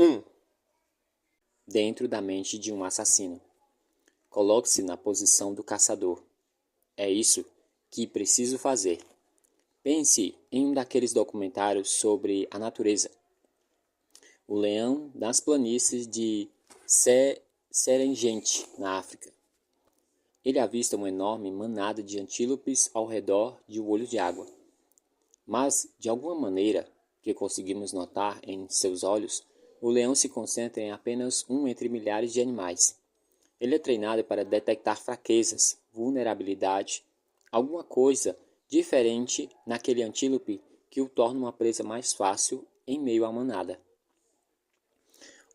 1. Dentro da mente de um assassino. Coloque-se na posição do caçador. É isso que preciso fazer. Pense em um daqueles documentários sobre a natureza. O leão das planícies de Serengeti, na África. Ele avista uma enorme manada de antílopes ao redor de um olho de água. Mas, de alguma maneira, que conseguimos notar em seus olhos, o leão se concentra em apenas um entre milhares de animais. Ele é treinado para detectar fraquezas, vulnerabilidade, alguma coisa diferente naquele antílope que o torna uma presa mais fácil em meio à manada.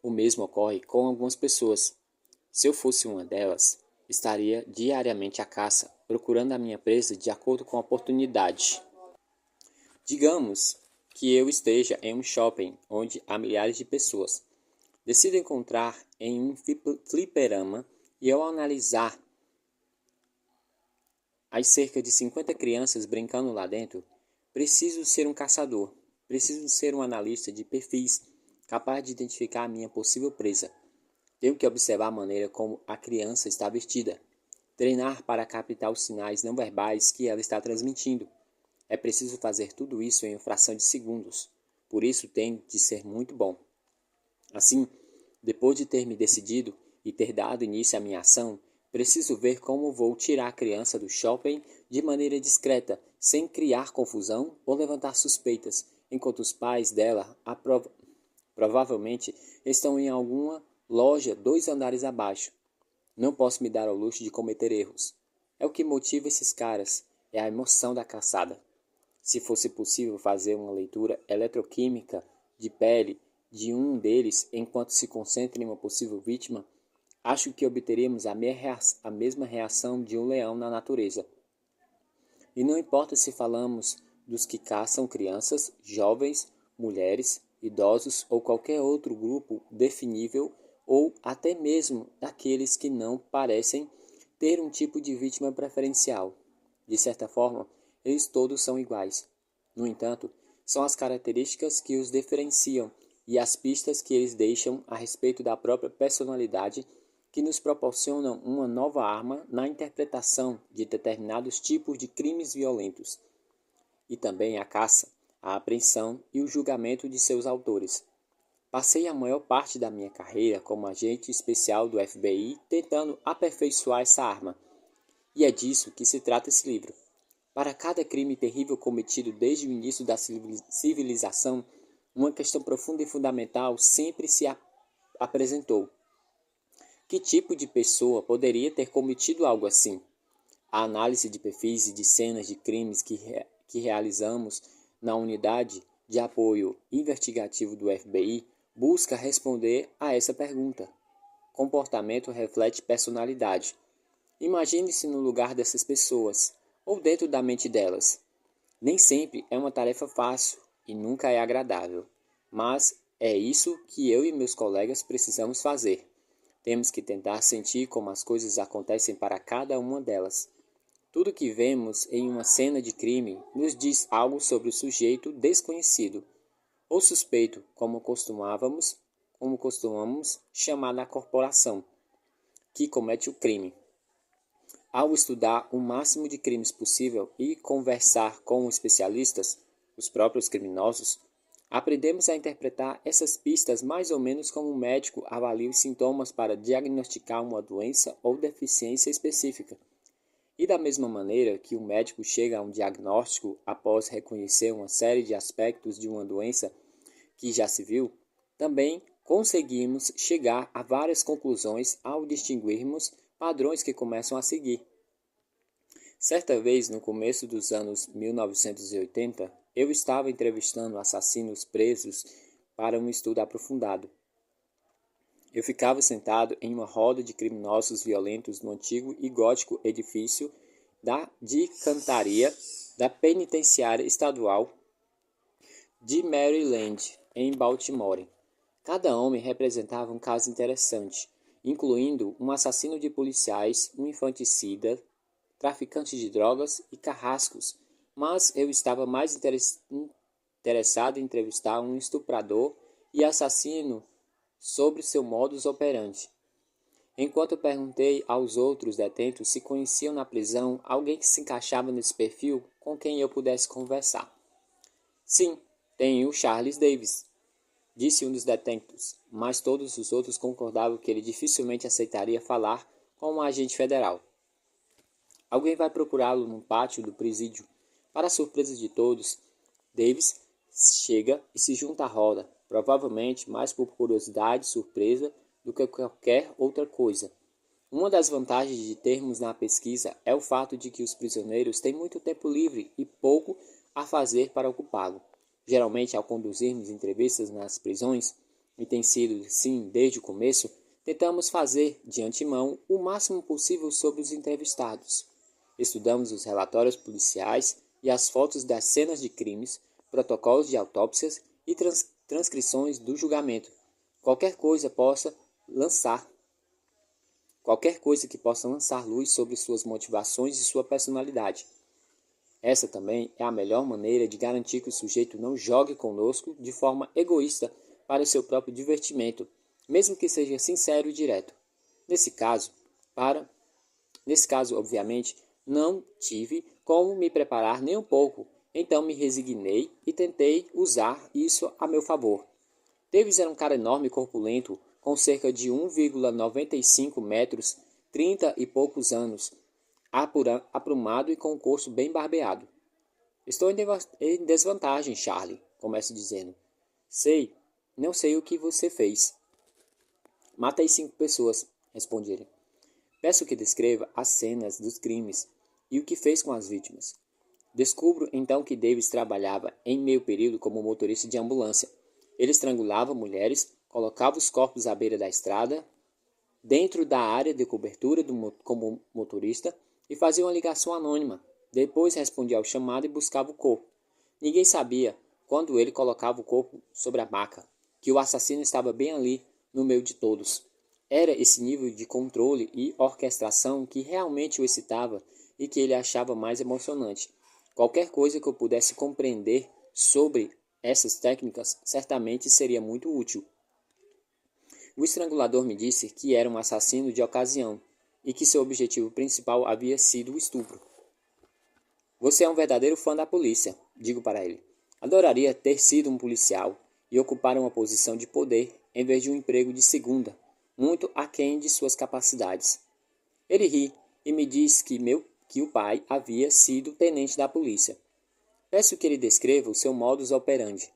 O mesmo ocorre com algumas pessoas. Se eu fosse uma delas, estaria diariamente à caça, procurando a minha presa de acordo com a oportunidade. Digamos que eu esteja em um shopping onde há milhares de pessoas. Decido encontrar em um fliperama e ao analisar as cerca de 50 crianças brincando lá dentro, preciso ser um caçador, preciso ser um analista de perfis capaz de identificar a minha possível presa. Tenho que observar a maneira como a criança está vestida, treinar para captar os sinais não verbais que ela está transmitindo. É preciso fazer tudo isso em uma fração de segundos, por isso tem de ser muito bom. Assim, depois de ter me decidido e ter dado início à minha ação, preciso ver como vou tirar a criança do shopping de maneira discreta, sem criar confusão ou levantar suspeitas, enquanto os pais dela provavelmente estão em alguma loja 2 andares abaixo. Não posso me dar ao luxo de cometer erros. É o que motiva esses caras, é a emoção da caçada. Se fosse possível fazer uma leitura eletroquímica de pele de um deles enquanto se concentra em uma possível vítima, acho que obteríamos a mesma reação de um leão na natureza. E não importa se falamos dos que caçam crianças, jovens, mulheres, idosos ou qualquer outro grupo definível, ou até mesmo daqueles que não parecem ter um tipo de vítima preferencial. De certa forma, eles todos são iguais. No entanto, são as características que os diferenciam e as pistas que eles deixam a respeito da própria personalidade que nos proporcionam uma nova arma na interpretação de determinados tipos de crimes violentos, e também a caça, a apreensão e o julgamento de seus autores. Passei a maior parte da minha carreira como agente especial do FBI tentando aperfeiçoar essa arma, e é disso que se trata esse livro. Para cada crime terrível cometido desde o início da civilização, uma questão profunda e fundamental sempre se apresentou. Que tipo de pessoa poderia ter cometido algo assim? A análise de perfis e de cenas de crimes que realizamos na unidade de apoio investigativo do FBI busca responder a essa pergunta. Comportamento reflete personalidade. Imagine-se no lugar dessas pessoas, ou dentro da mente delas. Nem sempre é uma tarefa fácil e nunca é agradável, mas é isso que eu e meus colegas precisamos fazer. Temos que tentar sentir como as coisas acontecem para cada uma delas. Tudo que vemos em uma cena de crime nos diz algo sobre o sujeito desconhecido, ou suspeito, como costumamos chamar na corporação, que comete o crime. Ao estudar o máximo de crimes possível e conversar com especialistas, os próprios criminosos, aprendemos a interpretar essas pistas mais ou menos como um médico avalia os sintomas para diagnosticar uma doença ou deficiência específica. E da mesma maneira que o médico chega a um diagnóstico após reconhecer uma série de aspectos de uma doença que já se viu, também conseguimos chegar a várias conclusões ao distinguirmos padrões que começam a seguir. Certa vez, no começo dos anos 1980, eu estava entrevistando assassinos presos para um estudo aprofundado. Eu ficava sentado em uma roda de criminosos violentos no antigo e gótico edifício de cantaria da Penitenciária Estadual de Maryland, em Baltimore. Cada homem representava um caso interessante, incluindo um assassino de policiais, um infanticida, traficante de drogas e carrascos, mas eu estava mais interessado em entrevistar um estuprador e assassino sobre seu modus operandi. Enquanto eu perguntei aos outros detentos se conheciam na prisão alguém que se encaixava nesse perfil com quem eu pudesse conversar. Sim, tenho o Charles Davis, disse um dos detentos, mas todos os outros concordavam que ele dificilmente aceitaria falar com um agente federal. Alguém vai procurá-lo no pátio do presídio. Para a surpresa de todos, Davis chega e se junta à roda, provavelmente mais por curiosidade e surpresa do que qualquer outra coisa. Uma das vantagens de termos na pesquisa é o fato de que os prisioneiros têm muito tempo livre e pouco a fazer para ocupá-lo. Geralmente, ao conduzirmos entrevistas nas prisões, e tem sido assim desde o começo, tentamos fazer, de antemão, o máximo possível sobre os entrevistados. Estudamos os relatórios policiais e as fotos das cenas de crimes, protocolos de autópsias e transcrições do julgamento. Qualquer coisa que possa lançar luz sobre suas motivações e sua personalidade. Essa também é a melhor maneira de garantir que o sujeito não jogue conosco de forma egoísta para o seu próprio divertimento, mesmo que seja sincero e direto. Nesse caso, obviamente, não tive como me preparar nem um pouco, então me resignei e tentei usar isso a meu favor. Davis era um cara enorme e corpulento, com cerca de 1,95 metros, 30 e poucos anos, aprumado e com o corpo bem barbeado. Estou em desvantagem, Charlie, começo dizendo. Não sei o que você fez. Matei 5 pessoas, respondi ele. Peço que descreva as cenas dos crimes e o que fez com as vítimas. Descubro então que Davis trabalhava em meio período como motorista de ambulância. Ele estrangulava mulheres, colocava os corpos à beira da estrada, dentro da área de cobertura como motorista, e fazia uma ligação anônima. Depois respondia ao chamado e buscava o corpo. Ninguém sabia, quando ele colocava o corpo sobre a maca, que o assassino estava bem ali, no meio de todos. Era esse nível de controle e orquestração que realmente o excitava e que ele achava mais emocionante. Qualquer coisa que eu pudesse compreender sobre essas técnicas certamente seria muito útil. O estrangulador me disse que era um assassino de ocasião e que seu objetivo principal havia sido o estupro. Você é um verdadeiro fã da polícia, digo para ele. Adoraria ter sido um policial e ocupar uma posição de poder em vez de um emprego de segunda, muito aquém de suas capacidades. Ele ri e me diz que o pai havia sido tenente da polícia. Peço que ele descreva o seu modus operandi.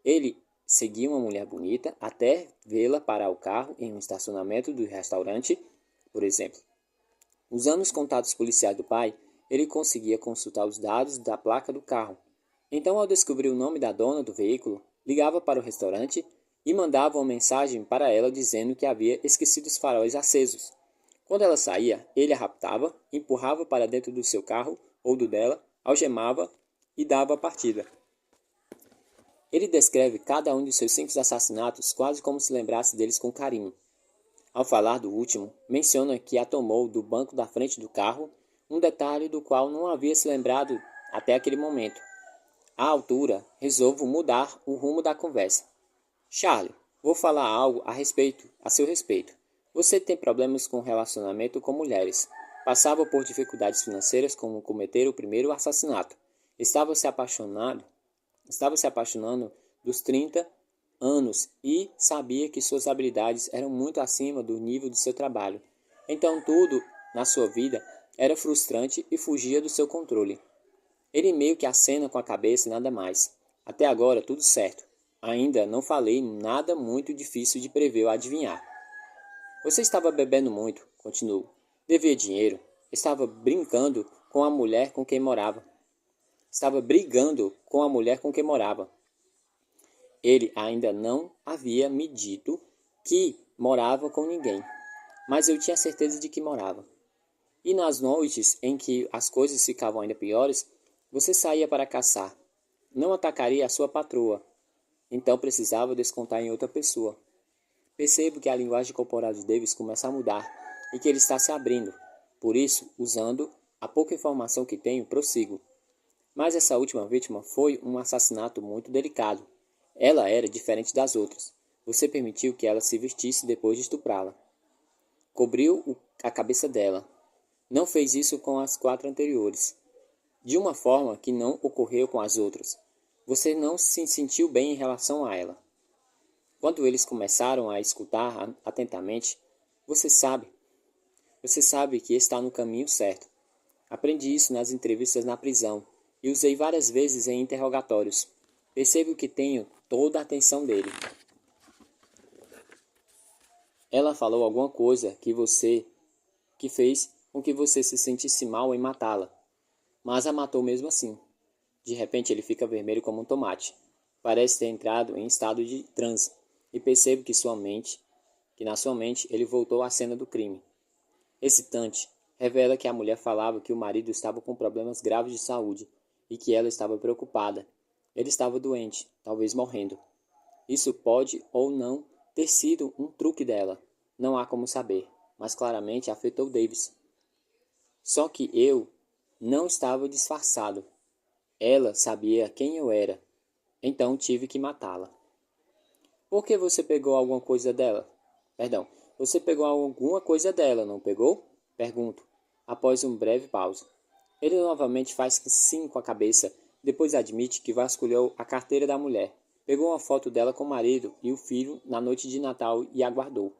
Ele seguia uma mulher bonita até vê-la parar o carro em um estacionamento do restaurante, por exemplo. Usando os contatos policiais do pai, ele conseguia consultar os dados da placa do carro. Então, ao descobrir o nome da dona do veículo, ligava para o restaurante e mandava uma mensagem para ela dizendo que havia esquecido os faróis acesos. Quando ela saía, ele a raptava, empurrava para dentro do seu carro ou do dela, algemava e dava a partida. Ele descreve cada um de seus 5 assassinatos quase como se lembrasse deles com carinho. Ao falar do último, menciona que a tomou do banco da frente do carro, um detalhe do qual não havia se lembrado até aquele momento. À altura, resolvo mudar o rumo da conversa. Charlie, vou falar algo a seu respeito. Você tem problemas com relacionamento com mulheres. Passava por dificuldades financeiras como cometer o primeiro assassinato. Estava se apaixonando dos 30 anos e sabia que suas habilidades eram muito acima do nível de seu trabalho. Então tudo na sua vida era frustrante e fugia do seu controle. Ele meio que acena com a cabeça e nada mais. Até agora tudo certo. Ainda não falei nada muito difícil de prever ou adivinhar. Você estava bebendo muito, continuou. Devia dinheiro. Estava brincando com a mulher com quem morava. Estava brigando com a mulher com quem morava. Ele ainda não havia me dito que morava com ninguém, mas eu tinha certeza de que morava. E nas noites em que as coisas ficavam ainda piores, você saía para caçar. Não atacaria a sua patroa, então precisava descontar em outra pessoa. Percebo que a linguagem corporal de Davis começa a mudar e que ele está se abrindo. Por isso, usando a pouca informação que tenho, prossigo. Mas essa última vítima foi um assassinato muito delicado. Ela era diferente das outras. Você permitiu que ela se vestisse depois de estuprá-la. Cobriu a cabeça dela. Não fez isso com as 4 anteriores, de uma forma que não ocorreu com as outras. Você não se sentiu bem em relação a ela. Quando eles começaram a escutar atentamente, você sabe que está no caminho certo. Aprendi isso nas entrevistas na prisão e usei várias vezes em interrogatórios. Percebo que tenho toda a atenção dele. Ela falou alguma coisa que fez com que você se sentisse mal em matá-la, mas a matou mesmo assim. De repente ele fica vermelho como um tomate. Parece ter entrado em estado de transe e percebo que na sua mente ele voltou à cena do crime. Excitante, revela que a mulher falava que o marido estava com problemas graves de saúde e que ela estava preocupada. Ele estava doente, talvez morrendo. Isso pode ou não ter sido um truque dela. Não há como saber, mas claramente afetou Davis. Só que eu não estava disfarçado. Ela sabia quem eu era, então tive que matá-la. Por que você pegou alguma coisa dela? Perdão, você pegou alguma coisa dela, não pegou? Pergunto, após uma breve pausa. Ele novamente faz sim com a cabeça, depois admite que vasculhou a carteira da mulher, pegou uma foto dela com o marido e o filho na noite de Natal e aguardou.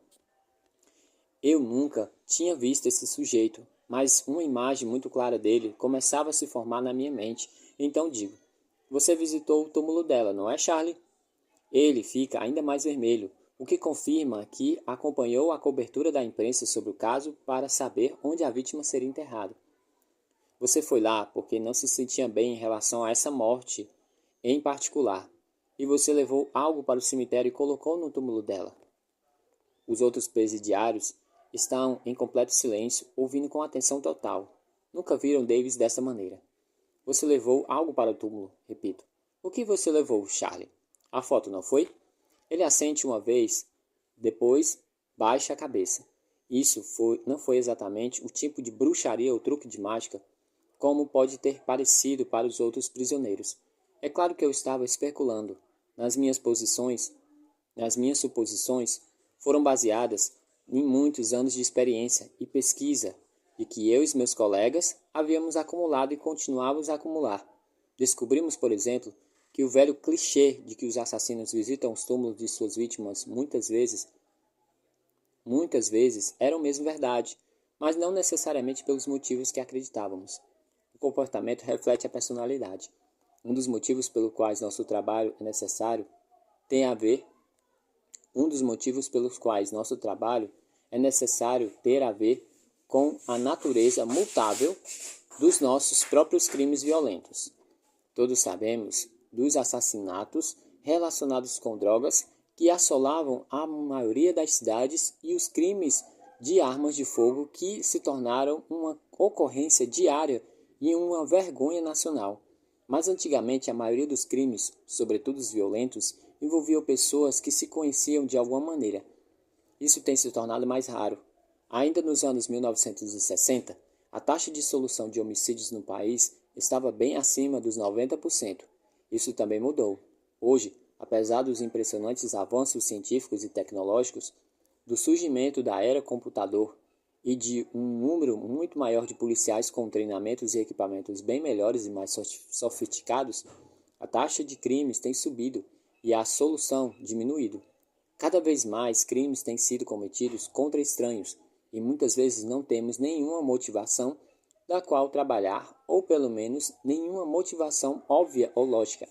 Eu nunca tinha visto esse sujeito, mas uma imagem muito clara dele começava a se formar na minha mente. Então digo, você visitou o túmulo dela, não é, Charlie? Ele fica ainda mais vermelho, o que confirma que acompanhou a cobertura da imprensa sobre o caso para saber onde a vítima seria enterrada. Você foi lá porque não se sentia bem em relação a essa morte em particular, e você levou algo para o cemitério e colocou no túmulo dela. Os outros presidiários estão em completo silêncio, ouvindo com atenção total. Nunca viram Davis dessa maneira. Você levou algo para o túmulo, repito. O que você levou, Charlie? A foto, não foi? Ele assente uma vez, depois baixa a cabeça. Não foi exatamente o tipo de bruxaria ou truque de mágica, como pode ter parecido para os outros prisioneiros. É claro que eu estava especulando. Nas minhas suposições foram baseadas em muitos anos de experiência e pesquisa e que eu e meus colegas havíamos acumulado e continuávamos a acumular. Descobrimos, por exemplo, que o velho clichê de que os assassinos visitam os túmulos de suas vítimas muitas vezes eram mesmo verdade, mas não necessariamente pelos motivos que acreditávamos. O comportamento reflete a personalidade. Um dos motivos pelos quais nosso trabalho é necessário tem a ver Um dos motivos pelos quais nosso trabalho é necessário ter a ver com a natureza mutável dos nossos próprios crimes violentos. Todos sabemos dos assassinatos relacionados com drogas que assolavam a maioria das cidades e os crimes de armas de fogo que se tornaram uma ocorrência diária e uma vergonha nacional. Mas antigamente a maioria dos crimes, sobretudo os violentos, envolviam pessoas que se conheciam de alguma maneira. Isso tem se tornado mais raro. Ainda nos anos 1960, a taxa de solução de homicídios no país estava bem acima dos 90%. Isso também mudou. Hoje, apesar dos impressionantes avanços científicos e tecnológicos, do surgimento da era computador e de um número muito maior de policiais com treinamentos e equipamentos bem melhores e mais sofisticados, a taxa de crimes tem subido e a solução diminuído. Cada vez mais crimes têm sido cometidos contra estranhos e muitas vezes não temos nenhuma motivação da qual trabalhar ou pelo menos nenhuma motivação óbvia ou lógica.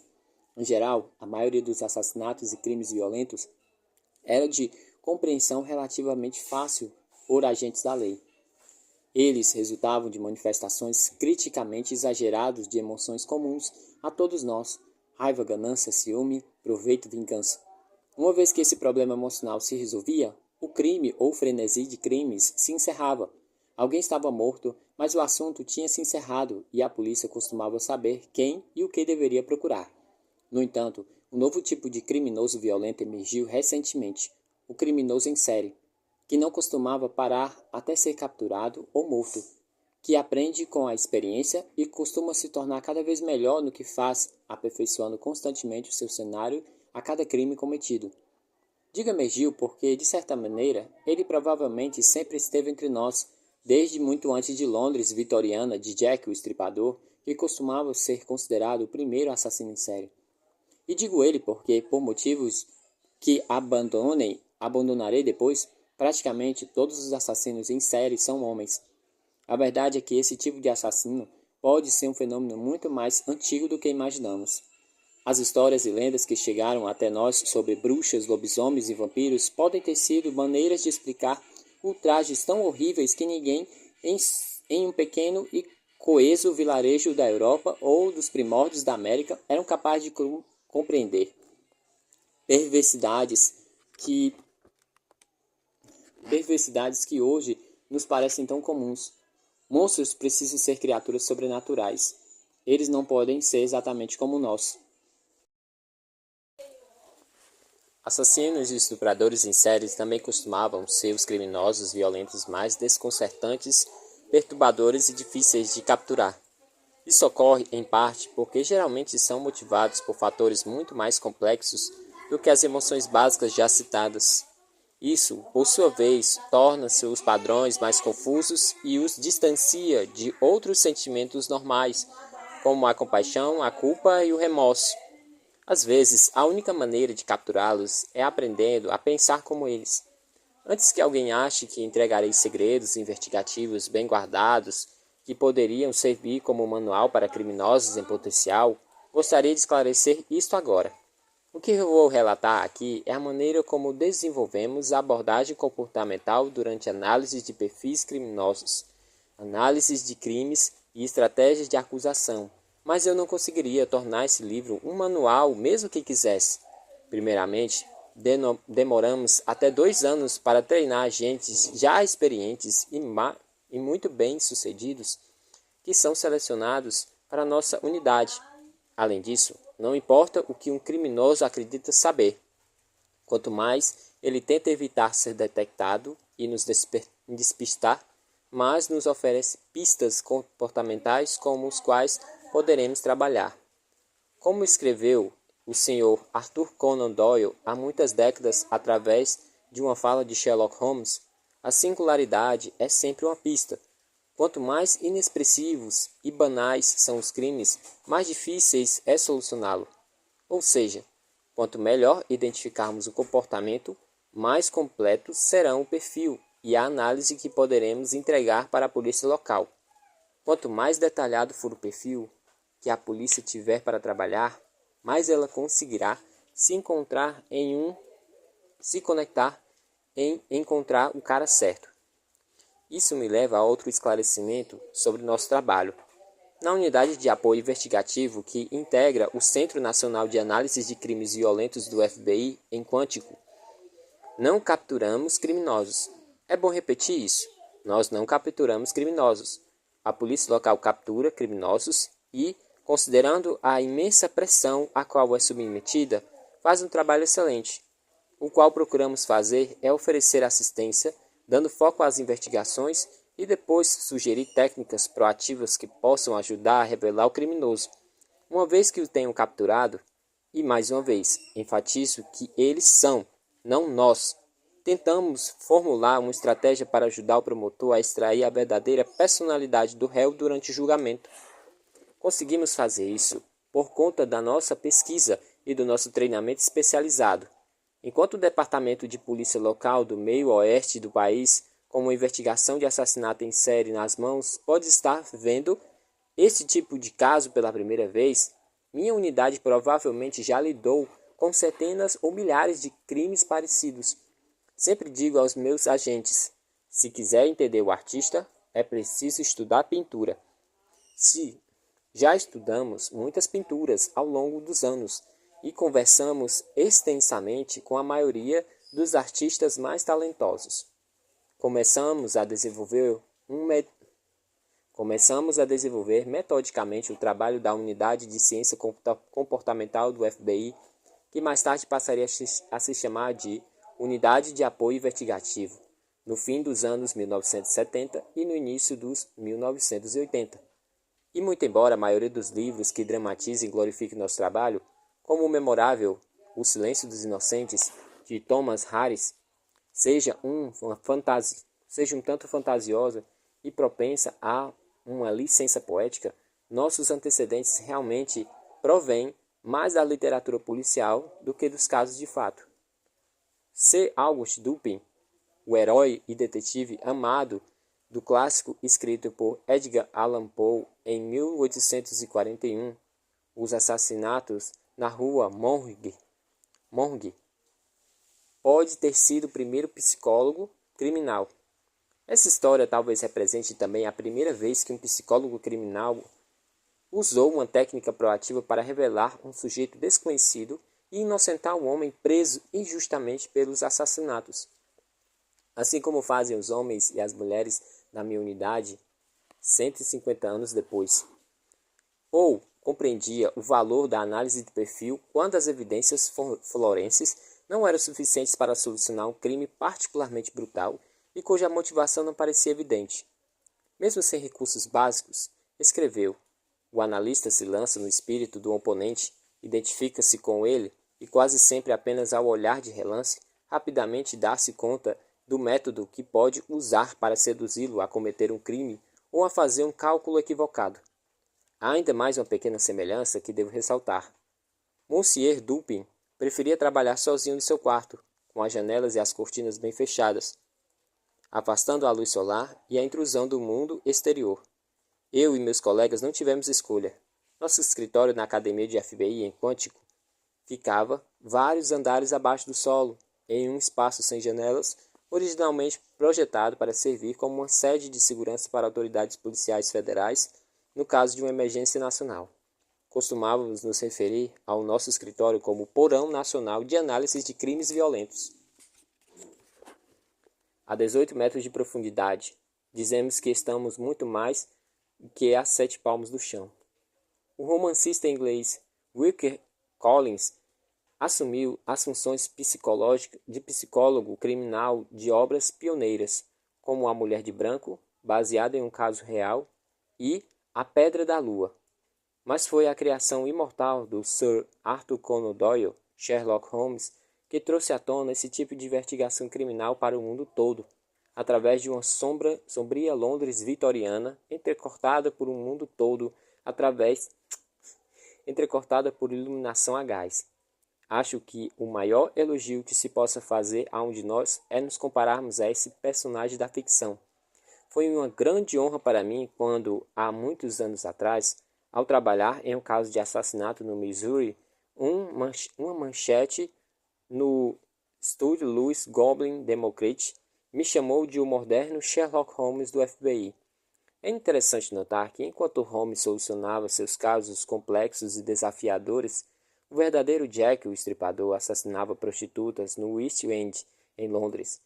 Em geral, a maioria dos assassinatos e crimes violentos era de compreensão relativamente fácil por agentes da lei. Eles resultavam de manifestações criticamente exageradas de emoções comuns a todos nós: raiva, ganância, ciúme, proveito, vingança. Uma vez que esse problema emocional se resolvia, o crime ou frenesi de crimes se encerrava. Alguém estava morto, mas o assunto tinha se encerrado e a polícia costumava saber quem e o que deveria procurar. No entanto, um novo tipo de criminoso violento emergiu recentemente: o criminoso em série, que não costumava parar até ser capturado ou morto, que aprende com a experiência e costuma se tornar cada vez melhor no que faz, aperfeiçoando constantemente o seu cenário a cada crime cometido. Digo emergiu porque, de certa maneira, ele provavelmente sempre esteve entre nós, desde muito antes de Londres vitoriana de Jack o Estripador, que costumava ser considerado o primeiro assassino em série. E digo ele porque, por motivos que abandonarei depois, praticamente todos os assassinos em série são homens. A verdade é que esse tipo de assassino pode ser um fenômeno muito mais antigo do que imaginamos. As histórias e lendas que chegaram até nós sobre bruxas, lobisomens e vampiros podem ter sido maneiras de explicar ultrajes tão horríveis que ninguém em um pequeno e coeso vilarejo da Europa ou dos primórdios da América eram capazes de compreender. Perversidades que perversidades que hoje nos parecem tão comuns. Monstros precisam ser criaturas sobrenaturais. Eles não podem ser exatamente como nós. Assassinos e estupradores em séries também costumavam ser os criminosos violentos mais desconcertantes, perturbadores e difíceis de capturar. Isso ocorre, em parte, porque geralmente são motivados por fatores muito mais complexos do que as emoções básicas já citadas. Isso, por sua vez, torna seus padrões mais confusos e os distancia de outros sentimentos normais, como a compaixão, a culpa e o remorso. Às vezes, a única maneira de capturá-los é aprendendo a pensar como eles. Antes que alguém ache que entregarei segredos investigativos bem guardados, que poderiam servir como manual para criminosos em potencial, gostaria de esclarecer isto agora. O que eu vou relatar aqui é a maneira como desenvolvemos a abordagem comportamental durante análises de perfis criminosos, análises de crimes e estratégias de acusação. Mas eu não conseguiria tornar esse livro um manual, mesmo que quisesse. Primeiramente, demoramos até 2 anos para treinar agentes já experientes e muito bem-sucedidos que são selecionados para nossa unidade. Além disso, não importa o que um criminoso acredita saber. Quanto mais ele tenta evitar ser detectado e nos despistar, mais nos oferece pistas comportamentais com as quais poderemos trabalhar. Como escreveu o Sr. Arthur Conan Doyle há muitas décadas através de uma fala de Sherlock Holmes, a singularidade é sempre uma pista. Quanto mais inexpressivos e banais são os crimes, mais difíceis é solucioná-lo. Ou seja, quanto melhor identificarmos o comportamento, mais completo será o perfil e a análise que poderemos entregar para a polícia local. Quanto mais detalhado for o perfil que a polícia tiver para trabalhar, mais ela conseguirá se conectar em encontrar o cara certo. Isso me leva a outro esclarecimento sobre nosso trabalho. Na unidade de apoio investigativo que integra o Centro Nacional de Análise de Crimes Violentos do FBI em Quantico, não capturamos criminosos. É bom repetir isso. Nós não capturamos criminosos. A polícia local captura criminosos e, considerando a imensa pressão a qual é submetida, faz um trabalho excelente. O qual procuramos fazer é oferecer assistência, dando foco às investigações e depois sugerir técnicas proativas que possam ajudar a revelar o criminoso. Uma vez que o tenham capturado, e mais uma vez, enfatizo que eles são, não nós, tentamos formular uma estratégia para ajudar o promotor a extrair a verdadeira personalidade do réu durante o julgamento. Conseguimos fazer isso por conta da nossa pesquisa e do nosso treinamento especializado. Enquanto o Departamento de Polícia Local do meio-oeste do país, com uma investigação de assassinato em série nas mãos, pode estar vendo esse tipo de caso pela primeira vez, minha unidade provavelmente já lidou com centenas ou milhares de crimes parecidos. Sempre digo aos meus agentes, se quiser entender o artista, é preciso estudar pintura. Se já estudamos muitas pinturas ao longo dos anos e conversamos extensamente com a maioria dos artistas mais talentosos. Começamos a desenvolver metodicamente o trabalho da Unidade de Ciência Comportamental do FBI, que mais tarde passaria a se chamar de Unidade de Apoio Investigativo, no fim dos anos 1970 e no início dos 1980. E muito embora a maioria dos livros que dramatizem e glorifiquem nosso trabalho, como o memorável O Silêncio dos Inocentes, de Thomas Harris seja um tanto fantasiosa e propensa a uma licença poética, nossos antecedentes realmente provêm mais da literatura policial do que dos casos de fato. C. August Dupin, o herói e detetive amado do clássico escrito por Edgar Allan Poe em 1841, Os Assassinatos na Rua Morgue, pode ter sido o primeiro psicólogo criminal. Essa história talvez represente também a primeira vez que um psicólogo criminal usou uma técnica proativa para revelar um sujeito desconhecido e inocentar um homem preso injustamente pelos assassinatos. Assim como fazem os homens e as mulheres na minha unidade 150 anos depois. Ou compreendia o valor da análise de perfil quando as evidências forenses não eram suficientes para solucionar um crime particularmente brutal e cuja motivação não parecia evidente. Mesmo sem recursos básicos, escreveu: o analista se lança no espírito do oponente, identifica-se com ele e quase sempre apenas ao olhar de relance, rapidamente dá-se conta do método que pode usar para seduzi-lo a cometer um crime ou a fazer um cálculo equivocado. Há ainda mais uma pequena semelhança que devo ressaltar. Monsieur Dupin preferia trabalhar sozinho no seu quarto, com as janelas e as cortinas bem fechadas, afastando a luz solar e a intrusão do mundo exterior. Eu e meus colegas não tivemos escolha. Nosso escritório na academia de FBI em Quantico ficava vários andares abaixo do solo, em um espaço sem janelas, originalmente projetado para servir como uma sede de segurança para autoridades policiais federais no caso de uma emergência nacional. Costumávamos nos referir ao nosso escritório como Porão Nacional de Análise de Crimes Violentos. A 18 metros de profundidade, dizemos que estamos muito mais que a 7 palmos do chão. O romancista inglês Wilkie Collins assumiu as funções de psicólogo criminal de obras pioneiras, como A Mulher de Branco, baseada em um caso real, e A Pedra da Lua. Mas foi a criação imortal do Sir Arthur Conan Doyle, Sherlock Holmes, que trouxe à tona esse tipo de investigação criminal para o mundo todo, através de uma sombria Londres vitoriana, entrecortada por um mundo todo, entrecortada por iluminação a gás. Acho que o maior elogio que se possa fazer a um de nós é nos compararmos a esse personagem da ficção. Foi uma grande honra para mim quando, há muitos anos atrás, ao trabalhar em um caso de assassinato no Missouri, uma manchete no estúdio Louis Goblin Democrat me chamou de o moderno Sherlock Holmes do FBI. É interessante notar que enquanto Holmes solucionava seus casos complexos e desafiadores, o verdadeiro Jack, o Estripador, assassinava prostitutas no West End, em Londres.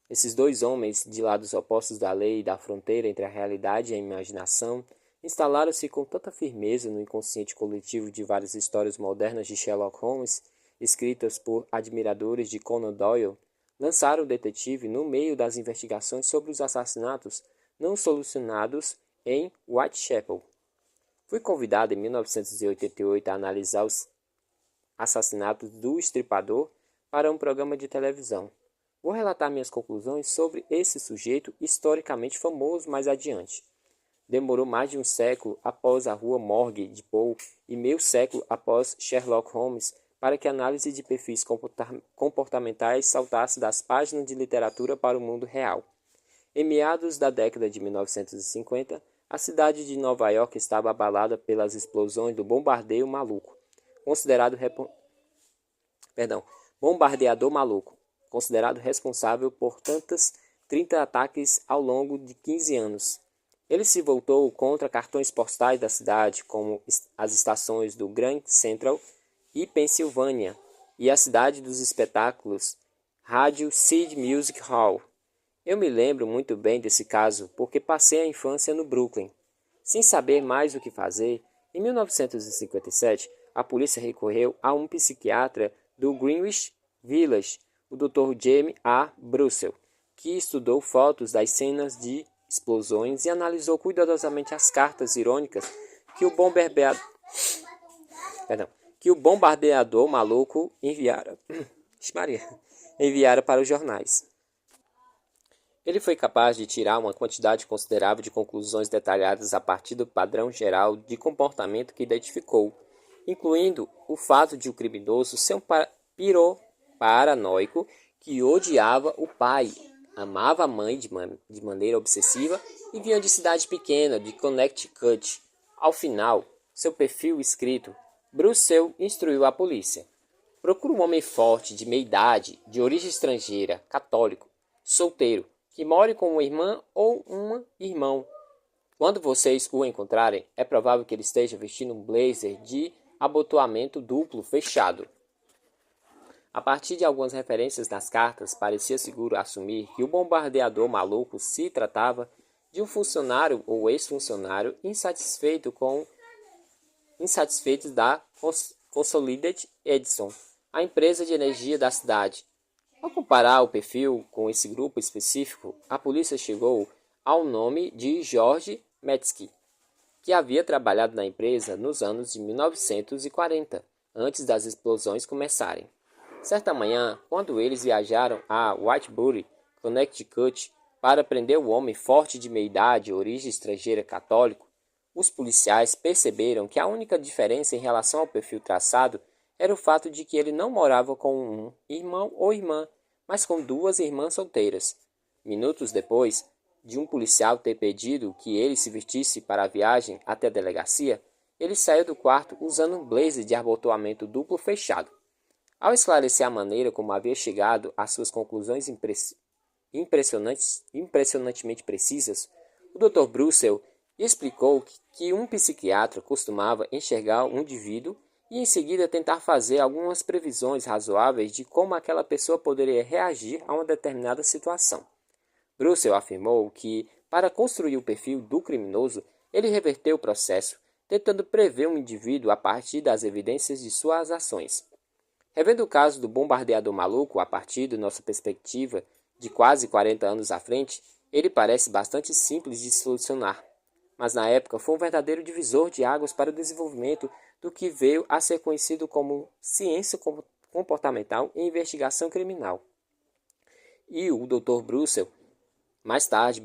Esses dois homens, de lados opostos da lei e da fronteira entre a realidade e a imaginação, instalaram-se com tanta firmeza no inconsciente coletivo de várias histórias modernas de Sherlock Holmes, escritas por admiradores de Conan Doyle, lançaram o detetive no meio das investigações sobre os assassinatos não solucionados em Whitechapel. Fui convidado em 1988 a analisar os assassinatos do Estripador para um programa de televisão. Vou relatar minhas conclusões sobre esse sujeito historicamente famoso mais adiante. Demorou mais de um século após a Rua Morgue de Poe e meio século após Sherlock Holmes para que a análise de perfis comportamentais saltasse das páginas de literatura para o mundo real. Em meados da década de 1950, a cidade de Nova York estava abalada pelas explosões do bombardeio maluco, bombardeador maluco, considerado responsável por 30 ataques ao longo de 15 anos. Ele se voltou contra cartões postais da cidade, como as estações do Grand Central e Pensilvânia, e a cidade dos espetáculos, Radio City Music Hall. Eu me lembro muito bem desse caso, porque passei a infância no Brooklyn. Sem saber mais o que fazer, em 1957, a polícia recorreu a um psiquiatra do Greenwich Village, o Dr. James A. Brussel, que estudou fotos das cenas de explosões e analisou cuidadosamente as cartas irônicas que o bombardeador maluco enviara. enviara para os jornais. Ele foi capaz de tirar uma quantidade considerável de conclusões detalhadas a partir do padrão geral de comportamento que identificou, incluindo o fato de o criminoso ser um paranoico que odiava o pai, amava a mãe de maneira obsessiva e vinha de cidade pequena, de Connecticut. Ao final, seu perfil escrito, Brussel instruiu a polícia. Procura um homem forte, de meia idade, de origem estrangeira, católico, solteiro, que more com uma irmã ou um irmão. Quando vocês o encontrarem, é provável que ele esteja vestindo um blazer de abotoamento duplo fechado. A partir de algumas referências nas cartas, parecia seguro assumir que o bombardeador maluco se tratava de um funcionário ou ex-funcionário insatisfeito da Consolidated Edison, a empresa de energia da cidade. Ao comparar o perfil com esse grupo específico, a polícia chegou ao nome de George Metzke, que havia trabalhado na empresa nos anos de 1940, antes das explosões começarem. Certa manhã, quando eles viajaram a Whiteboro, Connecticut, para prender o homem forte de meia-idade, origem estrangeira católico, os policiais perceberam que a única diferença em relação ao perfil traçado era o fato de que ele não morava com um irmão ou irmã, mas com duas irmãs solteiras. Minutos depois de um policial ter pedido que ele se vestisse para a viagem até a delegacia, ele saiu do quarto usando um blazer de abotoamento duplo fechado. Ao esclarecer a maneira como havia chegado às suas conclusões impressionantemente precisas, o Dr. Brussel explicou que um psiquiatra costumava enxergar um indivíduo e em seguida tentar fazer algumas previsões razoáveis de como aquela pessoa poderia reagir a uma determinada situação. Brussel afirmou que, para construir o perfil do criminoso, ele reverteu o processo, tentando prever um indivíduo a partir das evidências de suas ações. Revendo o caso do bombardeador maluco a partir de nossa perspectiva de quase 40 anos à frente, ele parece bastante simples de solucionar. Mas na época foi um verdadeiro divisor de águas para o desenvolvimento do que veio a ser conhecido como ciência comportamental e investigação criminal. E o Dr. Brussel mais tarde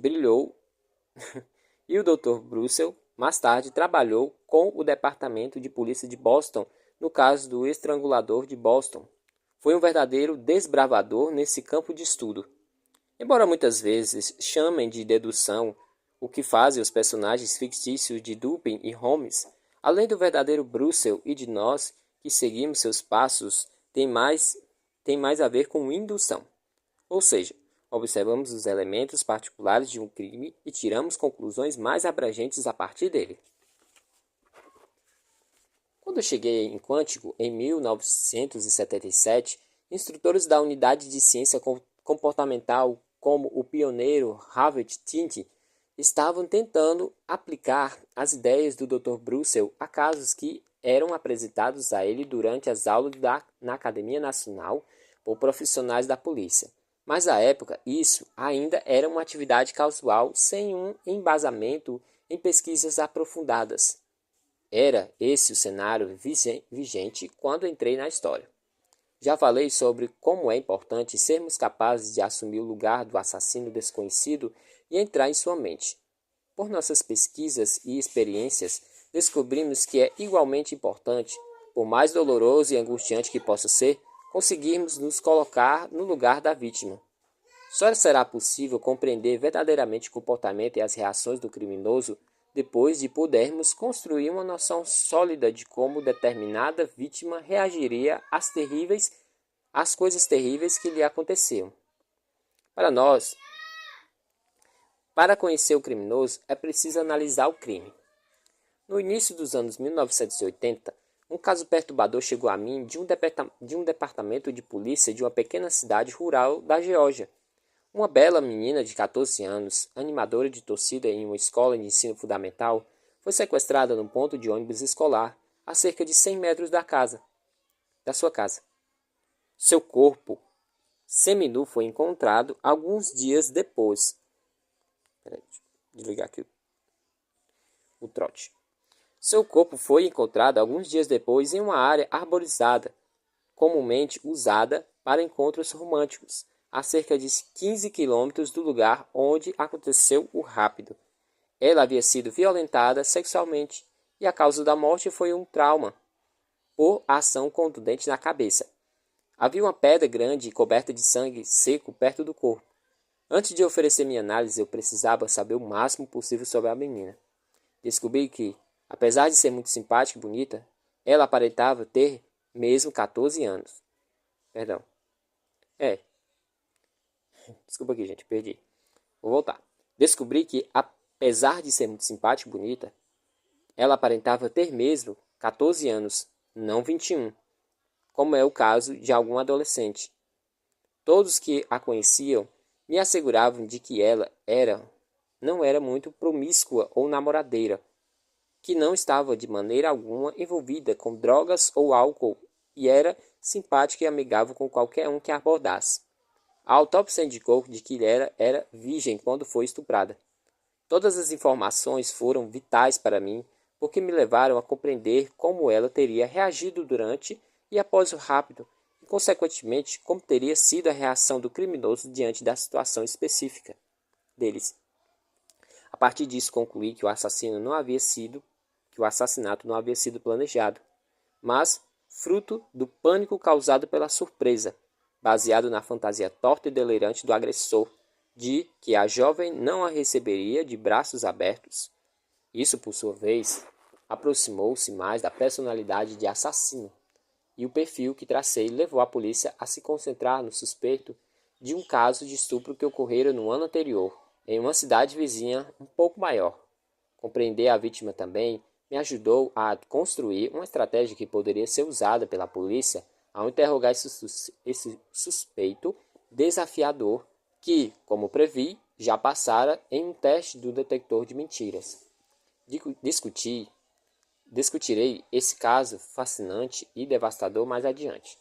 trabalhou com o Departamento de Polícia de Boston no caso do estrangulador de Boston. Foi um verdadeiro desbravador nesse campo de estudo. Embora muitas vezes chamem de dedução o que fazem os personagens fictícios de Dupin e Holmes, além do verdadeiro Brussel e de nós que seguimos seus passos, tem mais a ver com indução. Ou seja, observamos os elementos particulares de um crime e tiramos conclusões mais abrangentes a partir dele. Quando cheguei em Quantico, em 1977, instrutores da unidade de ciência comportamental, como o pioneiro Harvey Tint, estavam tentando aplicar as ideias do Dr. Brussel a casos que eram apresentados a ele durante as aulas na Academia Nacional por profissionais da polícia. Mas à época, isso ainda era uma atividade casual sem um embasamento em pesquisas aprofundadas. Era esse o cenário vigente quando entrei na história. Já falei sobre como é importante sermos capazes de assumir o lugar do assassino desconhecido e entrar em sua mente. Por nossas pesquisas e experiências, descobrimos que é igualmente importante, por mais doloroso e angustiante que possa ser, conseguirmos nos colocar no lugar da vítima. Só será possível compreender verdadeiramente o comportamento e as reações do criminoso depois de pudermos construir uma noção sólida de como determinada vítima reagiria às coisas terríveis que lhe aconteciam. Para conhecer o criminoso, é preciso analisar o crime. No início dos anos 1980, um caso perturbador chegou a mim de um departamento de polícia de uma pequena cidade rural da Geórgia. Uma bela menina de 14 anos, animadora de torcida em uma escola de ensino fundamental, foi sequestrada num ponto de ônibus escolar, a cerca de 100 metros da sua casa. Seu corpo seminu foi encontrado alguns dias depois. Desligar aqui o trote. Seu corpo foi encontrado alguns dias depois em uma área arborizada, comumente usada para encontros românticos, a cerca de 15 quilômetros do lugar onde aconteceu o rapto. Ela havia sido violentada sexualmente e a causa da morte foi um trauma por ação contundente na cabeça. Havia uma pedra grande coberta de sangue seco perto do corpo. Antes de oferecer minha análise, eu precisava saber o máximo possível sobre a menina. Descobri que, apesar de ser muito simpática e bonita, ela aparentava ter mesmo 14 anos. Perdão. Desculpa aqui, gente, perdi. Vou voltar. Descobri que, apesar de ser muito simpática e bonita, ela aparentava ter mesmo 14 anos, não 21, como é o caso de algum adolescente. Todos que a conheciam me asseguravam de que ela não era muito promíscua ou namoradeira, que não estava de maneira alguma envolvida com drogas ou álcool e era simpática e amigável com qualquer um que a abordasse. A autópsia indicou de que era virgem quando foi estuprada. Todas as informações foram vitais para mim, porque me levaram a compreender como ela teria reagido durante e após o rapto, e consequentemente como teria sido a reação do criminoso diante da situação específica deles. A partir disso concluí que o assassinato não havia sido planejado, mas fruto do pânico causado pela surpresa, baseado na fantasia torta e delirante do agressor, de que a jovem não a receberia de braços abertos. Isso, por sua vez, aproximou-se mais da personalidade de assassino, e o perfil que tracei levou a polícia a se concentrar no suspeito de um caso de estupro que ocorrera no ano anterior, em uma cidade vizinha um pouco maior. Compreender a vítima também me ajudou a construir uma estratégia que poderia ser usada pela polícia ao interrogar esse suspeito desafiador que, como previ, já passara em um teste do detector de mentiras. Discutirei esse caso fascinante e devastador mais adiante.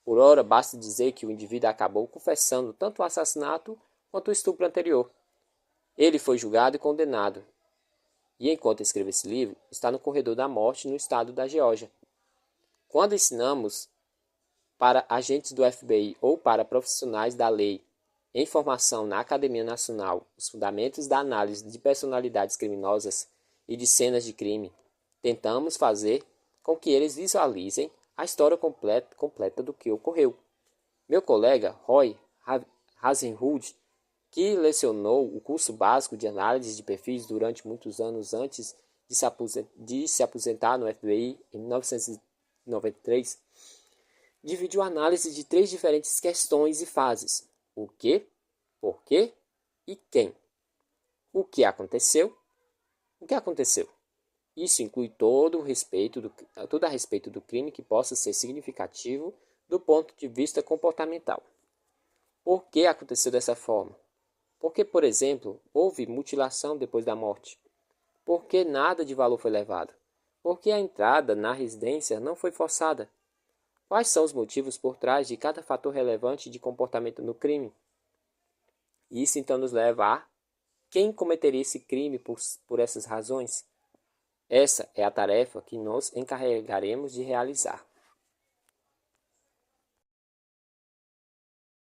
Por ora, basta dizer que o indivíduo acabou confessando tanto o assassinato quanto o estupro anterior. Ele foi julgado e condenado, e enquanto escrevo esse livro, está no corredor da morte no estado da Geórgia. Quando ensinamos para agentes do FBI ou para profissionais da lei em formação na Academia Nacional os fundamentos da análise de personalidades criminosas e de cenas de crime, tentamos fazer com que eles visualizem a história completa do que ocorreu. Meu colega Roy Hasenhüttl, que lecionou o curso básico de análise de perfis durante muitos anos antes de se aposentar no FBI em 1993, dividiu a análise de 3 diferentes questões e fases: o que, por quê e quem. O que aconteceu? O que aconteceu? Isso inclui tudo a respeito do crime que possa ser significativo do ponto de vista comportamental. Por que aconteceu dessa forma? Por que, por exemplo, houve mutilação depois da morte? Por que nada de valor foi levado? Por que a entrada na residência não foi forçada? Quais são os motivos por trás de cada fator relevante de comportamento no crime? Isso então nos leva a quem cometeria esse crime por essas razões? Essa é a tarefa que nos encarregaremos de realizar.